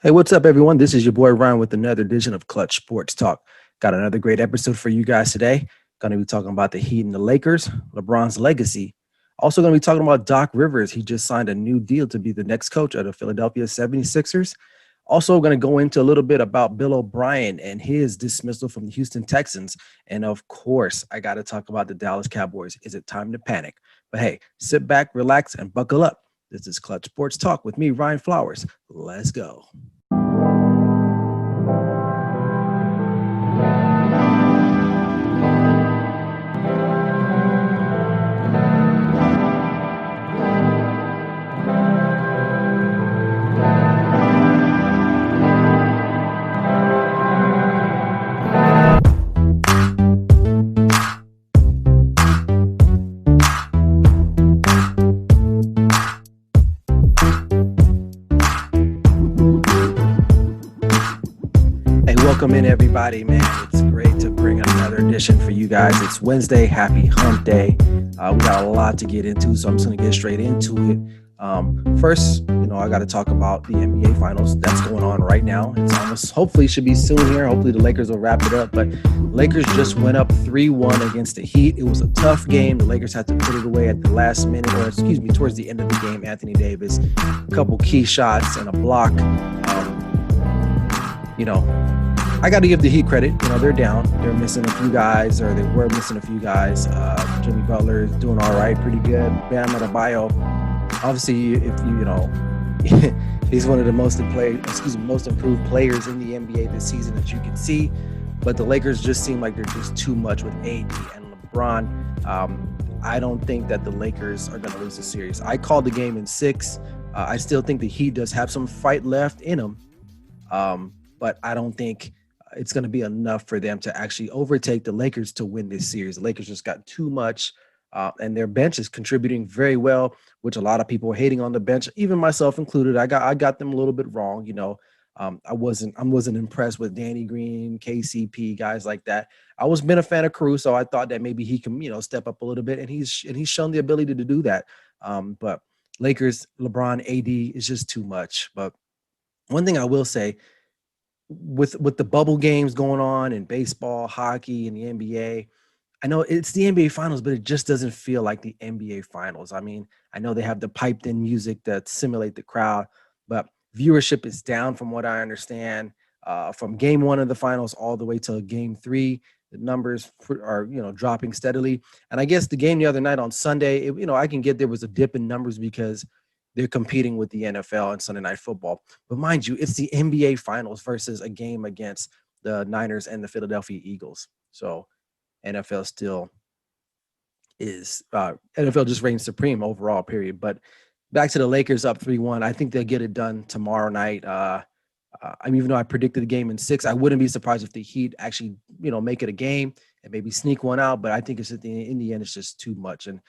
Hey, what's up, everyone? This is your boy Ryan with another edition of Clutch Sports Talk. Got another great episode for you guys today. Going to be talking about the Heat and the Lakers, LeBron's legacy. Also, going to be talking about Doc Rivers. He just signed a new deal to be the next coach of the Philadelphia 76ers. Also, going to go into a little bit about Bill O'Brien and his dismissal from the Houston Texans. And of course, I got to talk about the Dallas Cowboys. Is it time to panic? But hey, sit back, relax, and buckle up. This is Clutch Sports Talk with me, Ryan Flowers. Let's go. Welcome in, everybody, man. It's great to bring another edition for you guys. It's Wednesday. Happy hump day. We got a lot to get into, so I'm just going to get straight into it. First, I got to talk about the NBA Finals. That's going on right now. It's almost, hopefully, should be soon here. Hopefully, the Lakers will wrap it up. But Lakers just went up 3-1 against the Heat. It was a tough game. The Lakers had to put it away at the last minute, or towards the end of the game. Anthony Davis, a couple key shots and a block. I got to give the Heat credit. They're down. They're missing a few guys, or they were missing a few guys. Jimmy Butler is doing all right, pretty good. Bam Adebayo, obviously, he's one of the most improved players in the NBA this season that you can see. But the Lakers just seem like they're just too much with AD and LeBron. I don't think that the Lakers are going to lose the series. I called the game in 6. I still think the Heat does have some fight left in them, but I don't think it's going to be enough for them to actually overtake the Lakers to win this series. The Lakers just got too much, and their bench is contributing very well, which a lot of people are hating on the bench, even myself included. I got them a little bit wrong. I wasn't impressed with Danny Green, KCP, guys like that. I was been a fan of Caruso. I thought that maybe he can, step up a little bit, and he's shown the ability to do that. But Lakers, LeBron, AD is just too much. But one thing I will say, with the bubble games going on in baseball, hockey, and the NBA, I know it's the NBA Finals, but it just doesn't feel like the NBA Finals. I mean, I know they have the piped-in music that simulate the crowd, but viewership is down from what I understand. From game 1 of the finals all the way to game 3, the numbers are dropping steadily. And I guess the game the other night on Sunday, I can get there was a dip in numbers because they're competing with the NFL and Sunday Night Football. But mind you, it's the NBA Finals versus a game against the Niners and the Philadelphia Eagles. So NFL still is NFL just reigns supreme overall, period. But back to the Lakers up 3-1. I think they'll get it done tomorrow night. Even though I predicted the game in 6, I wouldn't be surprised if the Heat actually, make it a game and maybe sneak one out. But I think it's in the end, it's just too much. And,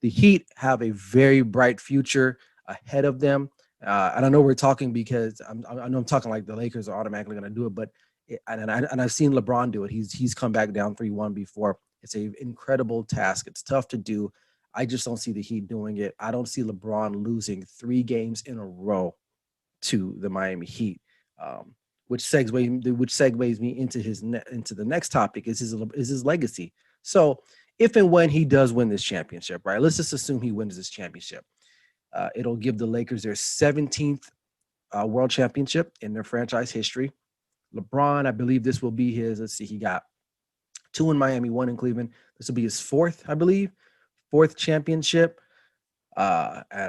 the Heat have a very bright future ahead of them. And I know we're talking because I know I'm talking like the Lakers are automatically going to do it, but I've seen LeBron do it. He's come back down 3-1 before. It's an incredible task. It's tough to do. I just don't see the Heat doing it. I don't see LeBron losing 3 games in a row to the Miami Heat, which segues me into the next topic is his legacy. So if and when he does win this championship, right? Let's just assume he wins this championship. It'll give the Lakers their 17th world championship in their franchise history. LeBron, I believe this will be his. Let's see, he got 2 in Miami, 1 in Cleveland. This will be his 4th, I believe, 4th championship.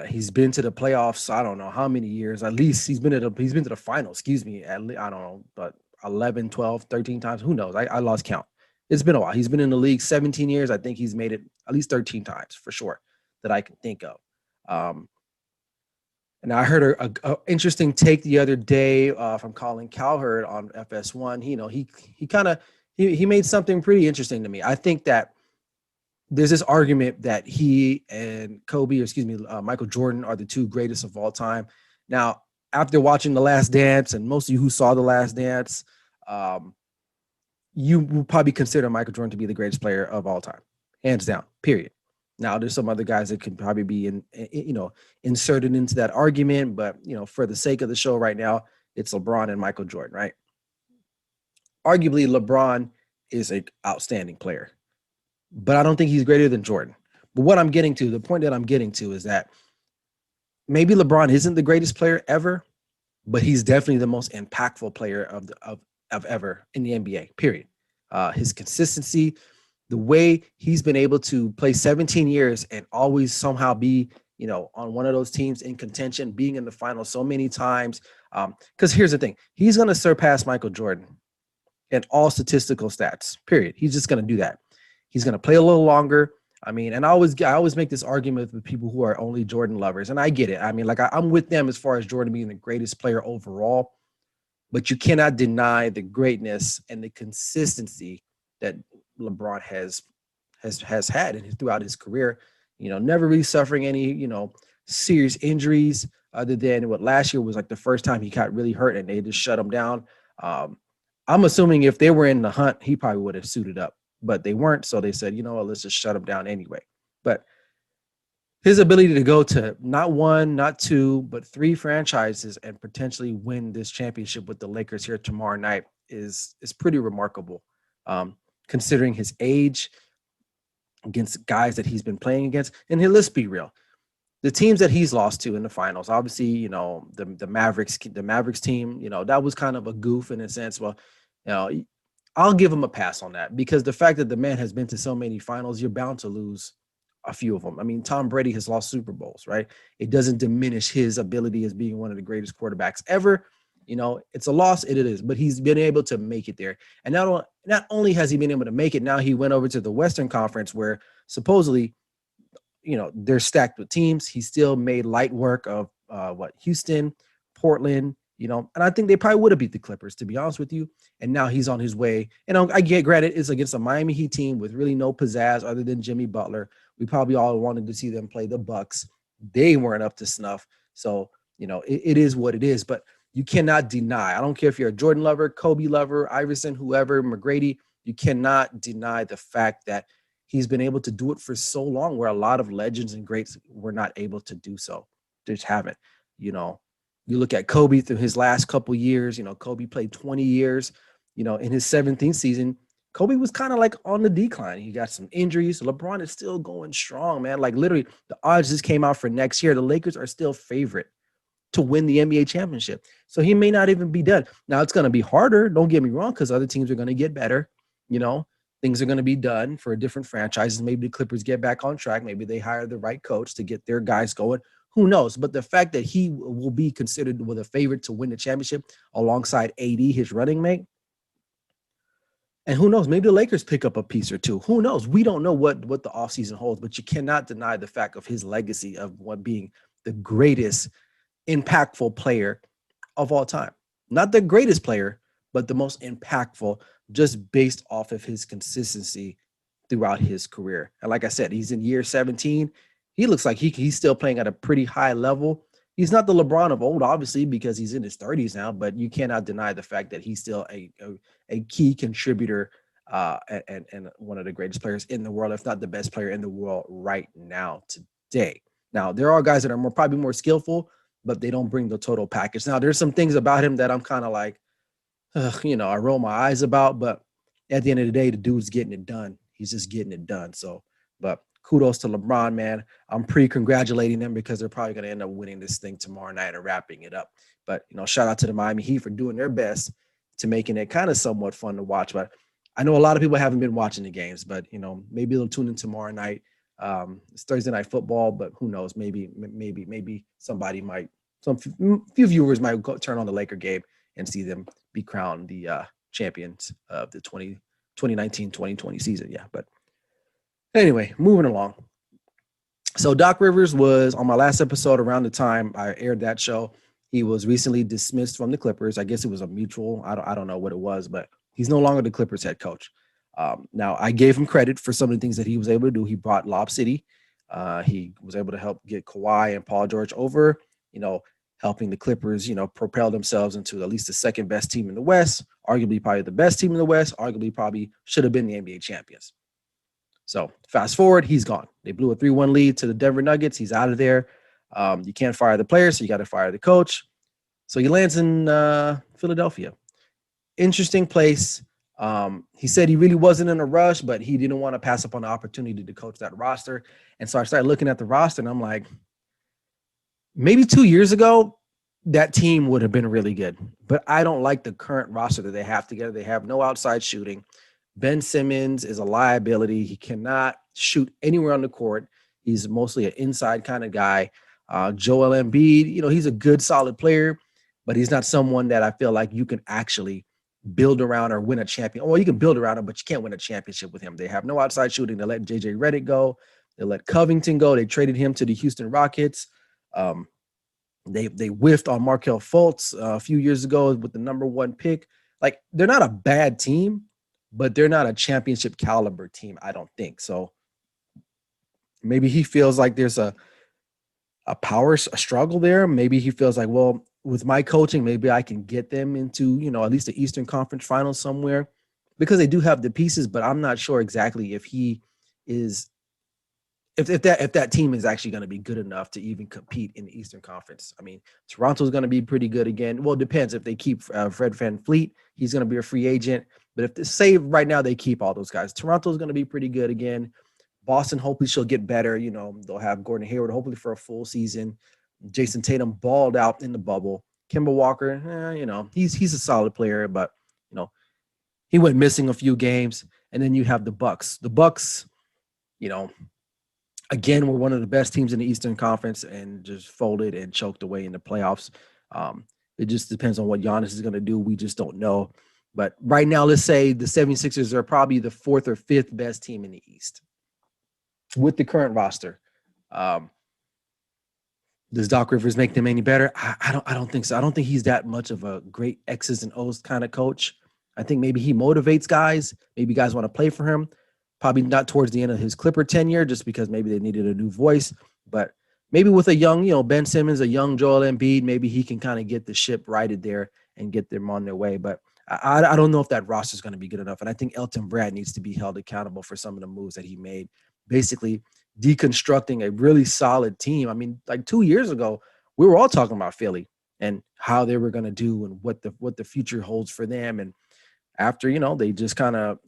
He's been to the playoffs. I don't know how many years. At least he's been to the finals. Excuse me. I don't know, but 11, 12, 13 times. Who knows? I lost count. It's been a while. He's been in the league 17 years. I think he's made it at least 13 times for sure that I can think of. And I heard a interesting take the other day from Colin Cowherd on FS1. He made something pretty interesting to me. I think that there's this argument that he and Michael Jordan are the 2 greatest of all time. Now, after watching The Last Dance, and most of you who saw The Last Dance, you will probably consider Michael Jordan to be the greatest player of all time, hands down, period. Now, there's some other guys that could probably be inserted into that argument, but for the sake of the show right now, it's LeBron and Michael Jordan, right? Arguably, LeBron is an outstanding player, but I don't think he's greater than Jordan. But what I'm getting to, the point that I'm getting to is that maybe LeBron isn't the greatest player ever, but he's definitely the most impactful player of ever in the NBA, period. His consistency, the way he's been able to play 17 years and always somehow be, on one of those teams in contention, being in the finals so many times. Because here's the thing, he's going to surpass Michael Jordan in all statistical stats, period. He's just going to do that. He's going to play a little longer. I mean, and I always make this argument with people who are only Jordan lovers, and I get it. I mean, like I'm with them as far as Jordan being the greatest player overall, but you cannot deny the greatness and the consistency that LeBron has had throughout his career. Never really suffering any serious injuries other than what last year was like the first time he got really hurt and they just shut him down. I'm assuming if they were in the hunt, he probably would have suited up, but they weren't. So they said, you know what, let's just shut him down anyway. But his ability to go to not one, not two, but three franchises and potentially win this championship with the Lakers here tomorrow night is pretty remarkable, considering his age against guys that he's been playing against. And let's be real, the teams that he's lost to in the finals, obviously, the Mavericks team, that was kind of a goof in a sense. Well, I'll give him a pass on that because the fact that the man has been to so many finals, you're bound to lose a few of them. I mean, Tom Brady has lost Super Bowls, right? It doesn't diminish his ability as being one of the greatest quarterbacks ever. It's a loss, it is, but he's been able to make it there. And not only has he been able to make it, now he went over to the Western Conference where supposedly, they're stacked with teams. He still made light work of Houston, Portland, and I think they probably would have beat the Clippers, to be honest with you. And now he's on his way. And I get granted, it's against a Miami Heat team with really no pizzazz other than Jimmy Butler. We probably all wanted to see them play the Bucks. They weren't up to snuff. So, it is what it is. But you cannot deny, I don't care if you're a Jordan lover, Kobe lover, Iverson, whoever, McGrady, you cannot deny the fact that he's been able to do it for so long where a lot of legends and greats were not able to do so. They just haven't. You look at Kobe through his last couple years, Kobe played 20 years, in his 17th season, Kobe was kind of like on the decline. He got some injuries. LeBron is still going strong, man. Like literally the odds just came out for next year. The Lakers are still favorite to win the NBA championship. So he may not even be done. Now it's going to be harder. Don't get me wrong, because other teams are going to get better. Things are going to be done for different franchises. Maybe the Clippers get back on track. Maybe they hire the right coach to get their guys going. Who knows? But the fact that he will be considered with a favorite to win the championship alongside AD, his running mate. And who knows? Maybe the Lakers pick up a piece or two. Who knows? We don't know what the offseason holds, but you cannot deny the fact of his legacy of what being the greatest impactful player of all time. Not the greatest player, but the most impactful, just based off of his consistency throughout his career. And like I said, he's in year 17. He looks like he's still playing at a pretty high level. He's not the LeBron of old, obviously, because he's in his 30s now, but you cannot deny the fact that he's still a key contributor and one of the greatest players in the world, if not the best player in the world right now, today. Now, there are guys that are probably more skillful, but they don't bring the total package. Now, there's some things about him that I'm kind of like, I roll my eyes about, but at the end of the day, the dude's getting it done. He's just getting it done. So, but kudos to LeBron, man. I'm pre-congratulating them because they're probably going to end up winning this thing tomorrow night and wrapping it up. But, shout out to the Miami Heat for doing their best to making it kind of somewhat fun to watch. But I know a lot of people haven't been watching the games, but, maybe they'll tune in tomorrow night. It's Thursday night football, but who knows? Maybe somebody might, few viewers might turn on the Laker game and see them be crowned the champions of the 2019-2020 season. Yeah, but anyway, moving along. So Doc Rivers was on my last episode around the time I aired that show. He was recently dismissed from the Clippers. I guess it was a mutual. I don't know what it was, but he's no longer the Clippers head coach. Now, I gave him credit for some of the things that he was able to do. He brought Lob City. He was able to help get Kawhi and Paul George over, helping the Clippers, propel themselves into at least the second best team in the West, arguably probably the best team in the West, arguably probably should have been the NBA champions. So fast forward, he's gone. They blew a 3-1 lead to the Denver Nuggets. He's out of there. You can't fire the player, so you got to fire the coach. So he lands in Philadelphia. Interesting place. He said he really wasn't in a rush, but he didn't want to pass up on the opportunity to coach that roster. And so I started looking at the roster, and I'm like, maybe 2 years ago, that team would have been really good. But I don't like the current roster that they have together. They have no outside shooting. Ben Simmons is a liability. He cannot shoot anywhere on the court. He's mostly an inside kind of guy. Joel Embiid, he's a good, solid player, but he's not someone that I feel like you can actually build around or win a champion. Well, you can build around him, but you can't win a championship with him. They have no outside shooting. They let JJ Redick go. They let Covington go. They traded him to the Houston Rockets. Um, they whiffed on Markelle Fultz a few years ago with the number one pick. Like, they're not a bad team, but they're not a championship caliber team, I don't think. So maybe he feels like there's a struggle there. Maybe he feels like, well, with my coaching, maybe I can get them into, at least the Eastern Conference Finals somewhere, because they do have the pieces, but I'm not sure exactly if he is if that team is actually going to be good enough to even compete in the Eastern Conference. I mean, Toronto's going to be pretty good again. Well, it depends if they keep Fred VanVleet. He's going to be a free agent. But if they say right now they keep all those guys, Toronto's going to be pretty good again. Boston, hopefully she'll get better. They'll have Gordon Hayward hopefully for a full season. Jason Tatum balled out in the bubble. Kemba Walker, he's a solid player, but he went missing a few games. And then you have the Bucks. The Bucks, again, we're one of the best teams in the Eastern Conference and just folded and choked away in the playoffs. It just depends on what Giannis is going to do. We just don't know. But right now, let's say the 76ers are probably the fourth or fifth best team in the East with the current roster. Does Doc Rivers make them any better? I don't think so. I don't think he's that much of a great X's and O's kind of coach. I think maybe he motivates guys. Maybe guys want to play for him. Probably not towards the end of his Clipper tenure, just because maybe they needed a new voice. But maybe with a young, Ben Simmons, a young Joel Embiid, maybe he can kind of get the ship righted there and get them on their way. But I don't know if that roster is going to be good enough. And I think Elton Brand needs to be held accountable for some of the moves that he made, basically deconstructing a really solid team. I mean, like 2 years ago, we were all talking about Philly and how they were going to do and what the future holds for them. And after, they just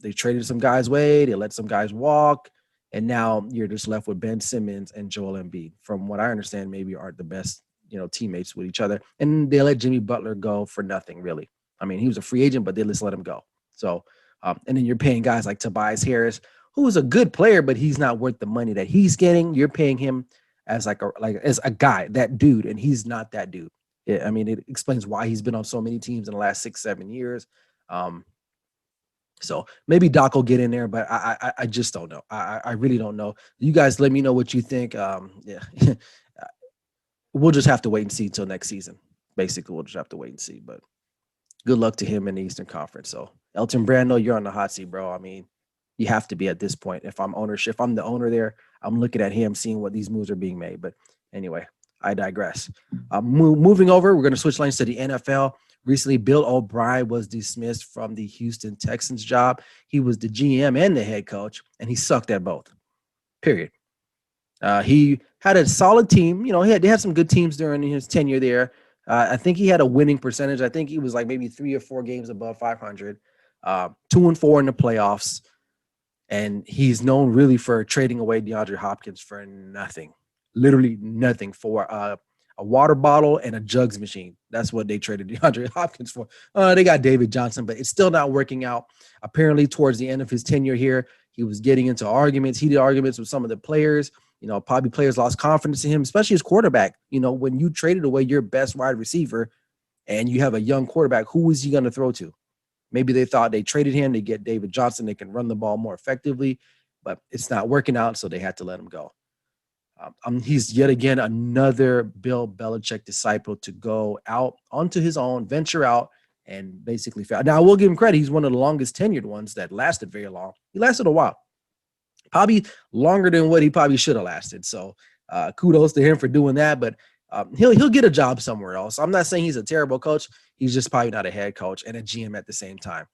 they traded some guys away, they let some guys walk, and now you're just left with Ben Simmons and Joel Embiid. From what I understand, maybe aren't the best, teammates with each other. And they let Jimmy Butler go for nothing, really. I mean, he was a free agent, but they just let him go. So, and then you're paying guys like Tobias Harris, who is a good player, but he's not worth the money that he's getting. You're paying him as as a guy, that dude, and he's not that dude. I mean, it explains why he's been on so many teams in the last 6-7 years. So maybe Doc will get in there, but I just don't know. I really don't know. You guys let me know what you think. Yeah, we'll just have to wait and see until next season. Basically, we'll just have to wait and see. But good luck to him in the Eastern Conference. So Elton Brando, you're on the hot seat, bro. I mean, you have to be at this point. If I'm the owner there, I'm looking at him, seeing what these moves are being made. But anyway, I digress. Moving over, we're going to switch lanes to the NFL. Recently, Bill O'Brien was dismissed from the Houston Texans job. He was the GM and the head coach, and he sucked at both. Period. He had a solid team. They had some good teams during his tenure there. I think he had a winning percentage. I think he was like maybe 3 or 4 games above 500, 2-4 in the playoffs. And he's known really for trading away DeAndre Hopkins for nothing, literally nothing, for a water bottle and a jugs machine. That's what they traded DeAndre Hopkins for. They got David Johnson, but it's still not working out. Apparently, towards the end of his tenure here, he was getting into heated arguments with some of the players. Probably players lost confidence in him, especially his quarterback. When you traded away your best wide receiver and you have a young quarterback, who is he going to throw to? Maybe they thought they traded him to get David Johnson. They can run the ball more effectively, but it's not working out, so they had to let him go. He's yet again another Bill Belichick disciple to go out onto his own, venture out, and basically fail. Now, I will give him credit. He's one of the longest tenured ones that lasted very long. He lasted a while, probably longer than what he probably should have lasted. So kudos to him for doing that, but he'll get a job somewhere else. I'm not saying he's a terrible coach. He's just probably not a head coach and a GM at the same time.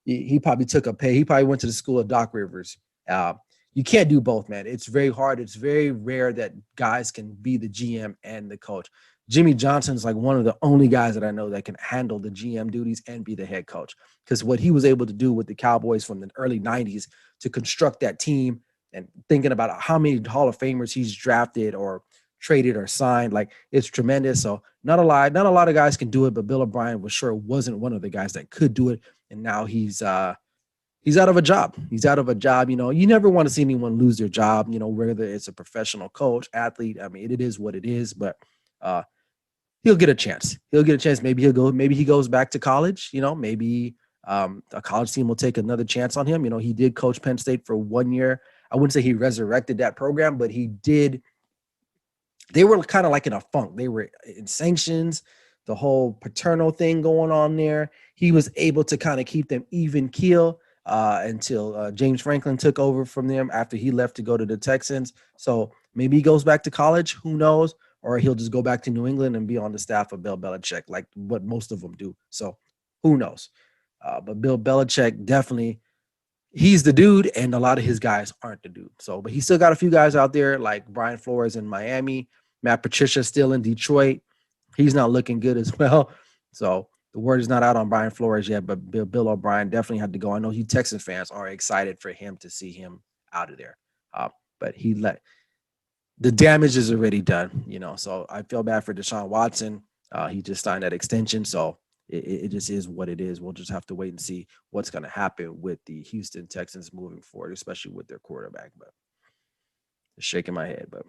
He probably took a pay. He probably went to the school of Doc Rivers. You can't do both, man. It's very hard. It's very rare that guys can be the GM and the coach. Jimmy Johnson's like one of the only guys that I know that can handle the GM duties and be the head coach. Because what he was able to do with the Cowboys from the early 90s to construct that team, and thinking about how many Hall of Famers he's drafted or traded or signed, like it's tremendous. So not a lot of guys can do it, but Bill O'Brien was sure wasn't one of the guys that could do it. And now he's out of a job. He's out of a job. You never want to see anyone lose their job, whether it's a professional coach, athlete. I mean, it is what it is, but uh, he'll get a chance. He'll get a chance. Maybe he goes back to college, maybe a college team will take another chance on him. He did coach Penn State for 1 year. I wouldn't say he resurrected that program, but he did. They were kind of like in a funk. They were in sanctions, the whole paternal thing going on there. He was able to kind of keep them even keel until James Franklin took over from them after he left to go to the Texans. So maybe he goes back to college. Who knows? Or he'll just go back to New England and be on the staff of Bill Belichick, like what most of them do. So who knows? But Bill Belichick definitely, he's the dude, and a lot of his guys aren't the dude. So, but he still got a few guys out there like Brian Flores in Miami, Matt Patricia still in Detroit. He's not looking good as well. So the word is not out on Brian Flores yet, but Bill O'Brien definitely had to go. I know you Texans fans are excited for him to see him out of there. But the damage is already done, So I feel bad for Deshaun Watson. He just signed that extension, so it just is what it is. We'll just have to wait and see what's going to happen with the Houston Texans moving forward, especially with their quarterback. But just shaking my head. But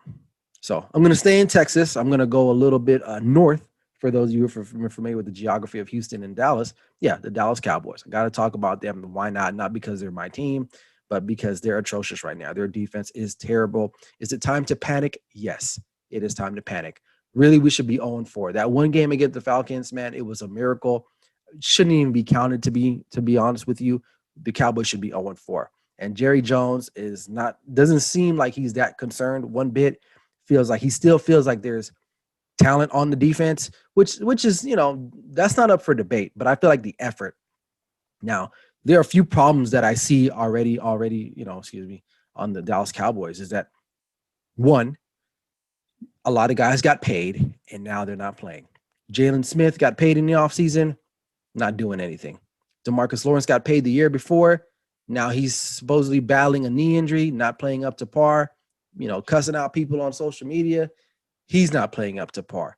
so I'm going to stay in Texas. I'm going to go a little bit north. For those of you who are familiar with the geography of Houston and Dallas, yeah, the Dallas Cowboys. I got to talk about them. Why not? Not because they're my team, but because they're atrocious right now. Their defense is terrible. Is it time to panic? Yes, it is time to panic. Really, we should be 0-4. That one game against the Falcons, man, it was a miracle. It shouldn't even be counted, to be honest with you. The Cowboys should be 0-4. And Jerry Jones doesn't seem like he's that concerned one bit. He still feels like there's talent on the defense, which is, that's not up for debate, but I feel like the effort. Now, there are a few problems that I see already, on the Dallas Cowboys is that, one, a lot of guys got paid and now they're not playing. Jalen Smith got paid in the offseason, not doing anything. DeMarcus Lawrence got paid the year before. Now he's supposedly battling a knee injury, not playing up to par, cussing out people on social media. He's not playing up to par.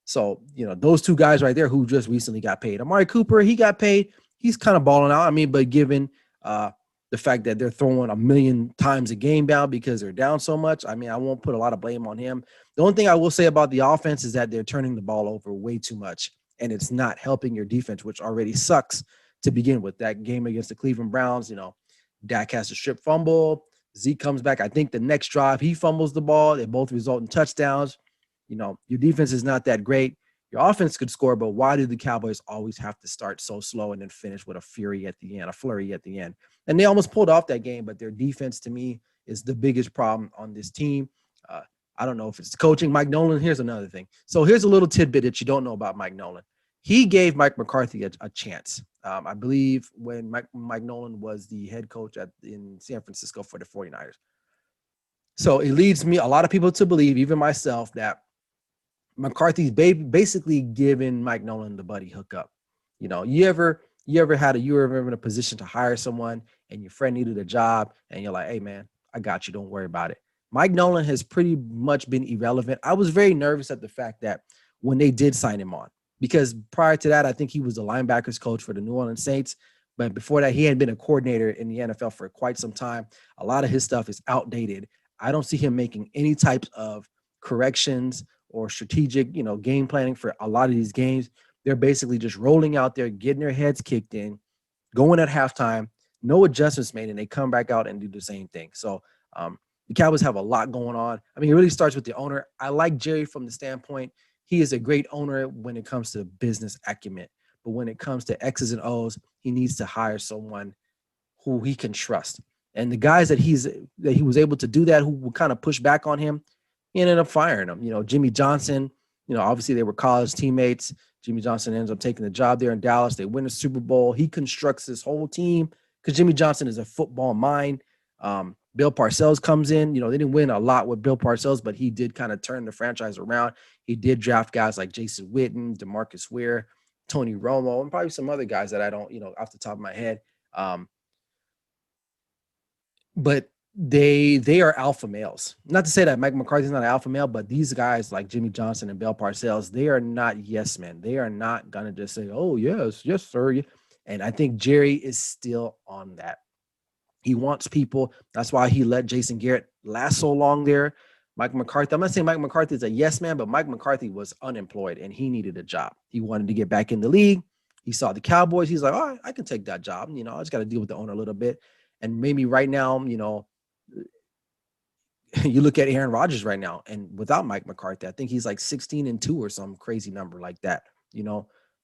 So, those two guys right there who just recently got paid. Amari Cooper, he got paid. He's kind of balling out. I mean, but given the fact that they're throwing 1 million times a game down because they're down so much, I mean, I won't put a lot of blame on him. The only thing I will say about the offense is that they're turning the ball over way too much, and it's not helping your defense, which already sucks to begin with. That game against the Cleveland Browns, Dak has to strip fumble. Zeke comes back. I think the next drive, he fumbles the ball. They both result in touchdowns. Your defense is not that great. Your offense could score, but why do the Cowboys always have to start so slow and then finish with a flurry at the end? And they almost pulled off that game, but their defense, to me, is the biggest problem on this team. I don't know if it's coaching. Mike Nolan, here's another thing. So here's a little tidbit that you don't know about Mike Nolan. He gave Mike McCarthy a chance. I believe when Mike Nolan was the head coach in San Francisco for the 49ers. So it leads a lot of people to believe, even myself, that McCarthy's basically giving Mike Nolan the buddy hookup. You ever in a position to hire someone and your friend needed a job and you're like, hey man, I got you. Don't worry about it. Mike Nolan has pretty much been irrelevant. I was very nervous at the fact that when they did sign him on, because prior to that, I think he was the linebackers coach for the New Orleans Saints. But before that, he had been a coordinator in the NFL for quite some time. A lot of his stuff is outdated. I don't see him making any types of corrections or strategic, game planning for a lot of these games. They're basically just rolling out there, getting their heads kicked in, going at halftime, no adjustments made, and they come back out and do the same thing. So the Cowboys have a lot going on. I mean, it really starts with the owner. I like Jerry from the standpoint, he is a great owner when it comes to business acumen. But when it comes to X's and O's, he needs to hire someone who he can trust. And the guys that he was able to do that, who would kind of push back on him, he ended up firing him. Jimmy Johnson, obviously they were college teammates. Jimmy Johnson ends up taking the job there in Dallas. They win a Super Bowl. He constructs this whole team because Jimmy Johnson is a football mind. Bill Parcells comes in. They didn't win a lot with Bill Parcells, but he did kind of turn the franchise around. He did draft guys like Jason Witten, DeMarcus Ware, Tony Romo, and probably some other guys that I don't, off the top of my head. But they are alpha males. Not to say that Mike McCarthy's not an alpha male, but these guys like Jimmy Johnson and Bill Parcells, they are not yes men. They are not gonna just say, "Oh yes, yes sir." And I think Jerry is still on that. He wants people. That's why he let Jason Garrett last so long there. Mike McCarthy, I'm not saying Mike McCarthy is a yes man, but Mike McCarthy was unemployed and he needed a job. He wanted to get back in the league. He saw the Cowboys. He's like, "Oh, I can take that job. I just got to deal with the owner a little bit." And maybe right now, you look at Aaron Rodgers right now, and without Mike McCarthy, I think he's like 16-2 or some crazy number like that.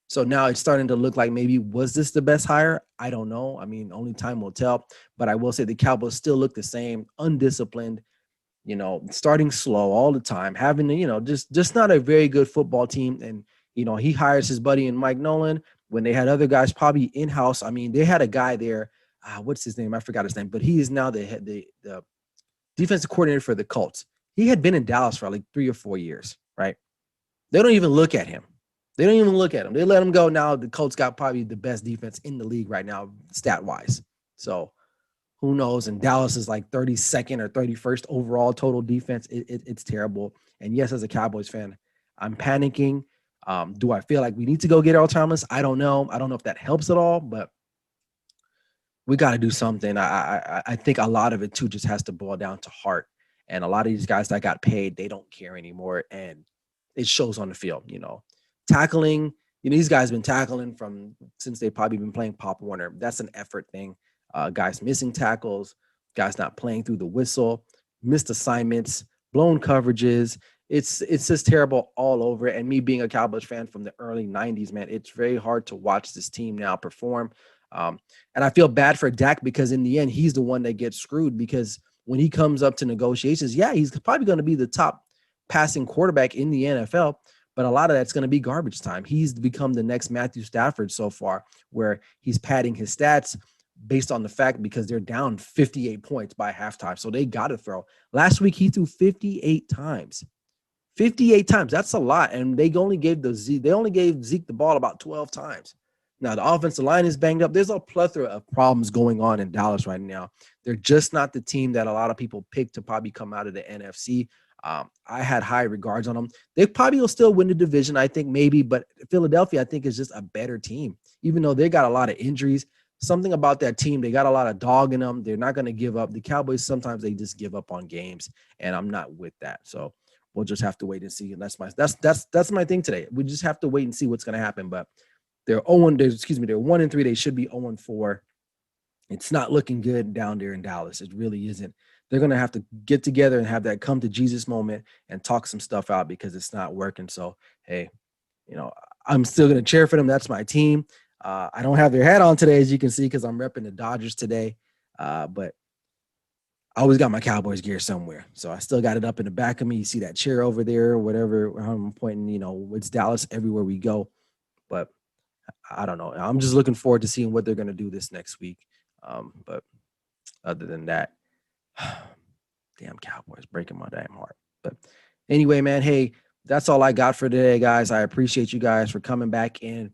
So now it's starting to look like maybe was this the best hire? I don't know. I mean, only time will tell. But I will say the Cowboys still look the same, undisciplined, starting slow all the time, having just not a very good football team. And he hires his buddy and Mike Nolan when they had other guys probably in house. I mean, they had a guy there. What's his name? I forgot his name, but he is now the defensive coordinator for the Colts. He had been in Dallas for like 3 or 4 years, right? They don't even look at him. They let him go. Now the Colts got probably the best defense in the league right now, stat-wise. So who knows? And Dallas is like 32nd or 31st overall total defense. It's terrible. And yes, as a Cowboys fan, I'm panicking. Do I feel like we need to go get Earl Thomas? I don't know. I don't know if that helps at all, but we got to do something. I think a lot of it too just has to boil down to heart. And a lot of these guys that got paid, they don't care anymore. And it shows on the field, Tackling, these guys have been tackling since they've probably been playing Pop Warner. That's an effort thing. Guys missing tackles, guys not playing through the whistle, missed assignments, blown coverages. It's just terrible all over. And me being a Cowboys fan from the early 90s, man, it's very hard to watch this team now perform. And I feel bad for Dak because in the end, he's the one that gets screwed because when he comes up to negotiations, he's probably going to be the top passing quarterback in the NFL. But a lot of that's going to be garbage time. He's become the next Matthew Stafford so far, where he's padding his stats based on the fact because they're down 58 points by halftime. So they got to throw. Last week, he threw 58 times. 58 times. That's a lot. And they only gave Zeke the ball about 12 times. Now, the offensive line is banged up. There's a plethora of problems going on in Dallas right now. They're just not the team that a lot of people picked to probably come out of the NFC. I had high regards on them. They probably will still win the division, I think, maybe. But Philadelphia, I think, is just a better team. Even though they got a lot of injuries, something about that team, they got a lot of dog in them. They're not going to give up. The Cowboys, sometimes they just give up on games, and I'm not with that. So we'll just have to wait and see. And that's my thing today. We just have to wait and see what's going to happen. But they're 1-3. They should be 0-4. It's not looking good down there in Dallas. It really isn't. They're going to have to get together and have that come to Jesus moment and talk some stuff out because it's not working. So, hey, I'm still going to cheer for them. That's my team. I don't have their hat on today, as you can see, because I'm repping the Dodgers today. But I always got my Cowboys gear somewhere. So I still got it up in the back of me. You see that chair over there, whatever I'm pointing, it's Dallas everywhere we go. But I don't know. I'm just looking forward to seeing what they're going to do this next week. But other than that, damn Cowboys breaking my damn heart. But anyway, man, hey, that's all I got for today, guys. I appreciate you guys for coming back in.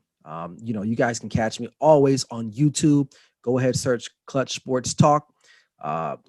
You guys can catch me always on YouTube. Go ahead, search Clutch Sports Talk.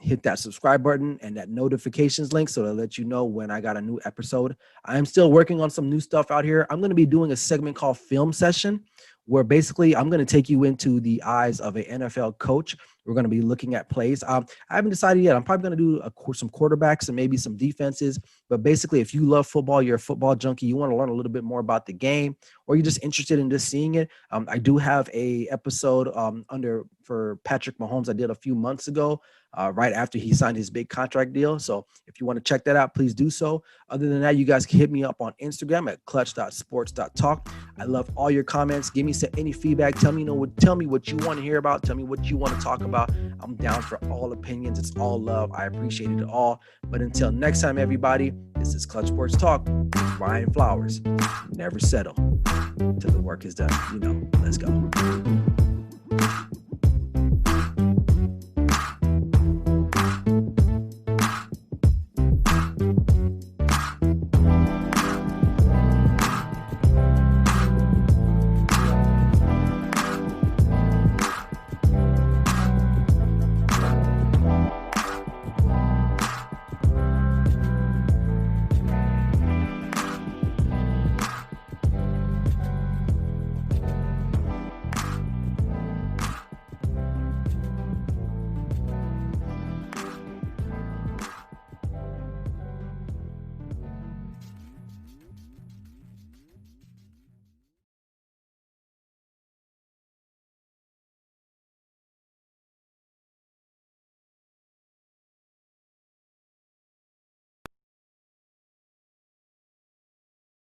Hit that subscribe button and that notifications link so they'll let you know when I got a new episode. I am still working on some new stuff out here. I'm going to be doing a segment called Film Session, where basically I'm going to take you into the eyes of an NFL coach. We're going to be looking at plays. I haven't decided yet. I'm probably going to do some quarterbacks and maybe some defenses. But basically, if you love football, you're a football junkie, you want to learn a little bit more about the game, or you're just interested in just seeing it. I do have a episode for Patrick Mahomes I did a few months ago, right after he signed his big contract deal. So if you want to check that out, please do so. Other than that, you guys can hit me up on Instagram at clutch.sports.talk. I love all your comments. Give me any feedback. Tell me what you want to hear about. Tell me what you want to talk about. I'm down for all opinions. It's all love. I appreciate it all. But until next time, everybody, this is Clutch Sports Talk. Ryan Flowers. Never settle till the work is done. Let's go.